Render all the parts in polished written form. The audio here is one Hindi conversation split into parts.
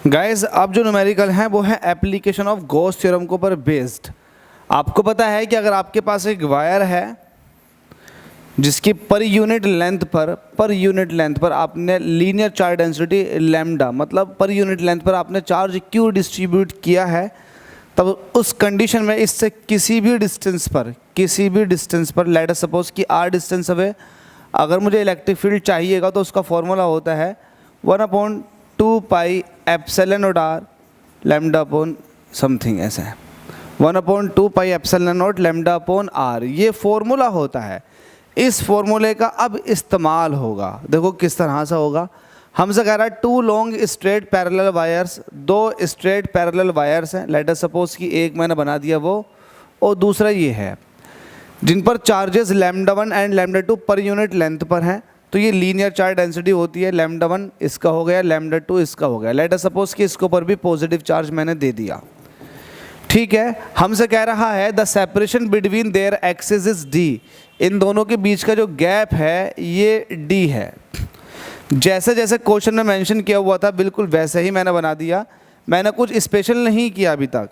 गाइस अब जो न्यूमेरिकल हैं वो है एप्लीकेशन ऑफ गॉस थ्योरम के ऊपर बेस्ड। आपको पता है कि अगर आपके पास एक वायर है जिसकी पर यूनिट लेंथ पर आपने लीनियर चार्ज डेंसिटी लैम्डा मतलब पर यूनिट लेंथ पर आपने चार्ज क्यू डिस्ट्रीब्यूट किया है, तब उस कंडीशन में इससे किसी भी डिस्टेंस पर लेट अस सपोज कि आर डिस्टेंस अवे अगर मुझे इलेक्ट्रिक फील्ड चाहिएगा तो उसका फॉर्मूला होता है 1/2 pi epsilon naught R lambda upon something, ऐसा है 1/2 pi epsilon naught lambda upon R, ये फॉर्मूला होता है। इस फॉर्मूले का अब इस्तेमाल होगा, देखो किस तरह से होगा। हमसे कह रहा है two long straight parallel wires, दो स्ट्रेट पैरेलल वायर्स हैं, लेट अस सपोज कि एक मैंने बना दिया वो और दूसरा ये है, जिन पर charges lambda 1 and lambda 2 per unit length पर हैं। तो ये लीनियर चार्ज डेंसिटी होती है, लैम्डा 1 इसका हो गया, लैम्डा 2 इसका हो गया। लेट अस सपोज कि इसके ऊपर भी पॉजिटिव चार्ज मैंने दे दिया, ठीक है। हमसे कह रहा है the separation between their axis is D, इन दोनों के बीच का जो गैप है ये डी है। जैसे जैसे क्वेश्चन में मेंशन किया हुआ था बिल्कुल वैसे ही मैंने बना दिया, मैंने कुछ स्पेशल नहीं किया अभी तक,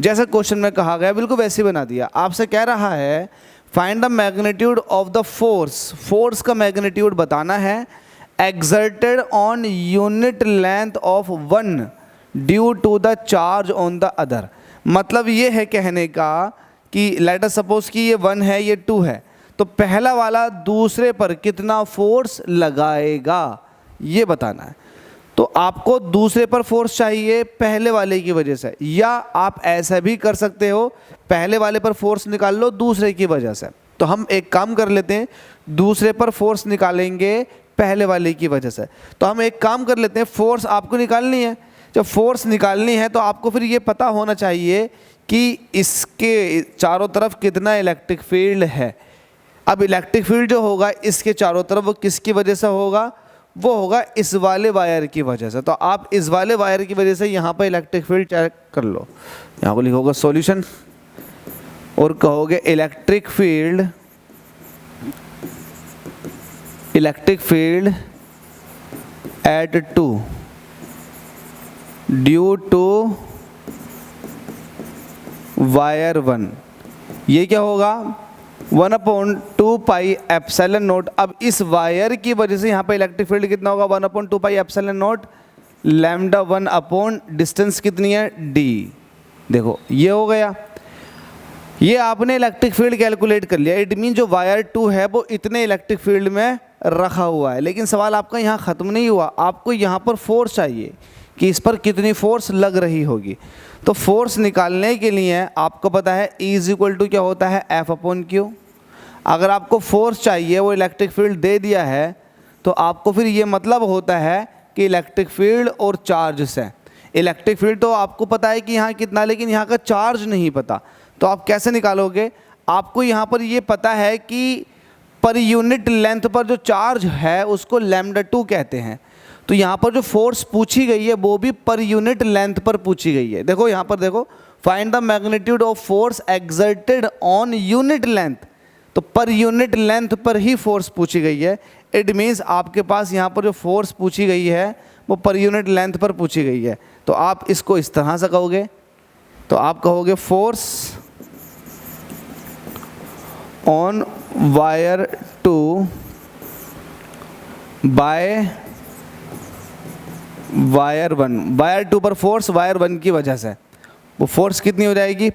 जैसे क्वेश्चन में कहा गया बिल्कुल वैसे ही बना दिया। आपसे कह रहा है find the magnitude of the force का मैग्नीट्यूड बताना है exerted on unit length of one due to the charge on the other. मतलब ये है कहने का कि लेट अस सपोज कि ये 1 है ये 2 है, तो पहला वाला दूसरे पर कितना फोर्स लगाएगा ये बताना है। तो आपको दूसरे पर फोर्स चाहिए पहले वाले की वजह से, या आप ऐसा भी कर सकते हो पहले वाले पर फोर्स निकाल लो दूसरे की वजह से। तो हम एक काम कर लेते हैं, दूसरे पर फोर्स निकालेंगे पहले वाले की वजह से। तो हम एक काम कर लेते हैं, फोर्स आपको निकालनी है, जब फोर्स निकालनी है तो आपको फिर ये पता होना चाहिए कि इसके चारों तरफ कितना इलेक्ट्रिक फील्ड है। अब इलेक्ट्रिक फील्ड जो होगा इसके चारों तरफ वो किसकी वजह से होगा, वो होगा इस वाले वायर की वजह से। तो आप इस वाले वायर की वजह से यहाँ पर इलेक्ट्रिक फील्ड चेक कर लो, यहाँ को लिखोगे सॉल्यूशन और कहोगे electric field at 2 due to wire 1, ये क्या होगा 1/2 पाई एप्सिलॉन नॉट। अब इस वायर की वजह से यहाँ पे इलेक्ट्रिक फील्ड कितना होगा 1/2 pi epsilon naught lambda 1 upon distance कितनी है डी। देखो ये हो गया, ये आपने इलेक्ट्रिक फील्ड कैलकुलेट कर लिया। इट मीन जो वायर 2 है वो इतने इलेक्ट्रिक फील्ड में रखा हुआ है। लेकिन सवाल आपका यहाँ ख़त्म नहीं हुआ, आपको यहाँ पर फोर्स चाहिए कि इस पर कितनी फोर्स लग रही होगी। तो फोर्स निकालने के लिए आपको पता है E = क्या होता है F/Q। अगर आपको फोर्स चाहिए, वो इलेक्ट्रिक फील्ड दे दिया है, तो आपको फिर ये मतलब होता है कि इलेक्ट्रिक फील्ड और चार्ज से, इलेक्ट्रिक फील्ड तो आपको पता है कि यहाँ कितना, लेकिन यहाँ का चार्ज नहीं पता। तो आप कैसे निकालोगे, आपको यहाँ पर ये पता है कि पर यूनिट लेंथ पर जो चार्ज है उसको लैम्डा 2 कहते हैं। तो यहाँ पर जो फोर्स पूछी गई है वो भी पर यूनिट लेंथ पर पूछी गई है। देखो यहाँ पर देखो, find the magnitude of force exerted on unit length, तो पर यूनिट लेंथ पर ही फोर्स पूछी गई है। इट मीन्स आपके पास यहाँ पर जो फोर्स पूछी गई है वो पर यूनिट लेंथ पर पूछी गई है। तो आप इसको इस तरह से कहोगे, तो आप कहोगे force on wire 2 by wire 1, wire 2 पर फोर्स वायर 1 की वजह से, वो फोर्स कितनी हो जाएगी,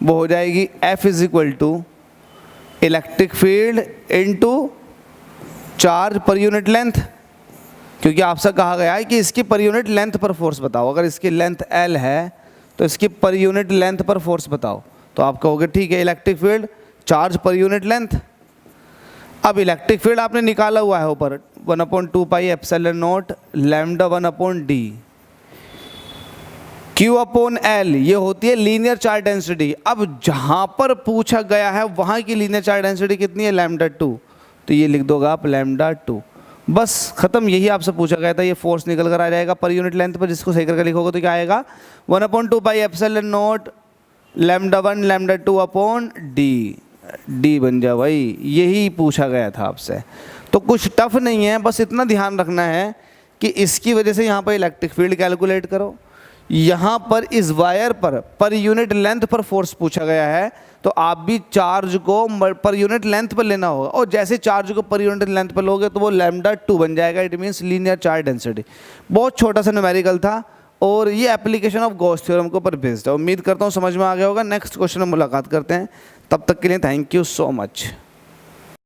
वो हो जाएगी F = electric field into charge per unit length, क्योंकि आपसे कहा गया है कि इसकी पर यूनिट लेंथ पर फोर्स बताओ। अगर इसकी लेंथ L है तो इसकी पर यूनिट लेंथ पर फोर्स बताओ। तो आप कहोगे ठीक है electric field charge per unit length. अब इलेक्ट्रिक फील्ड आपने निकाला हुआ है ऊपर 1/2 pi epsilon naught lambda 1 upon D, Q/L ये होती है लीनियर चार्ज डेंसिटी। अब जहाँ पर पूछा गया है वहाँ की लीनियर चार्ज डेंसिटी कितनी है लैम्डा 2, तो ये लिख दोगे आप लैम्डा 2, बस खत्म। यही आपसे पूछा गया था, ये फोर्स निकल कर आ जाएगा पर यूनिट लेंथ पर, जिसको सही करके लिखोगे तो क्या आएगा 1/2 pi epsilon naught lambda 1 lambda 2 upon D बन जाए भाई, यही पूछा गया था आपसे। तो कुछ टफ नहीं है, बस इतना ध्यान रखना है कि इसकी वजह से यहाँ पर इलेक्ट्रिक फील्ड कैलकुलेट करो, यहाँ पर इस वायर पर यूनिट लेंथ पर फोर्स पूछा गया है, तो आप भी चार्ज को पर यूनिट लेंथ पर लेना होगा, और जैसे चार्ज को पर यूनिट लेंथ पर लोगे तो वो λ2 बन जाएगा। It means linear charge density. बहुत छोटा सा न्यूमेरिकल था और ये एप्लीकेशन ऑफ गॉस थ्योरम के ऊपर बेस्ड है। उम्मीद करता हूँ समझ में आ गया होगा। नेक्स्ट क्वेश्चन में मुलाकात करते हैं, तब तक के लिए थैंक यू सो मच।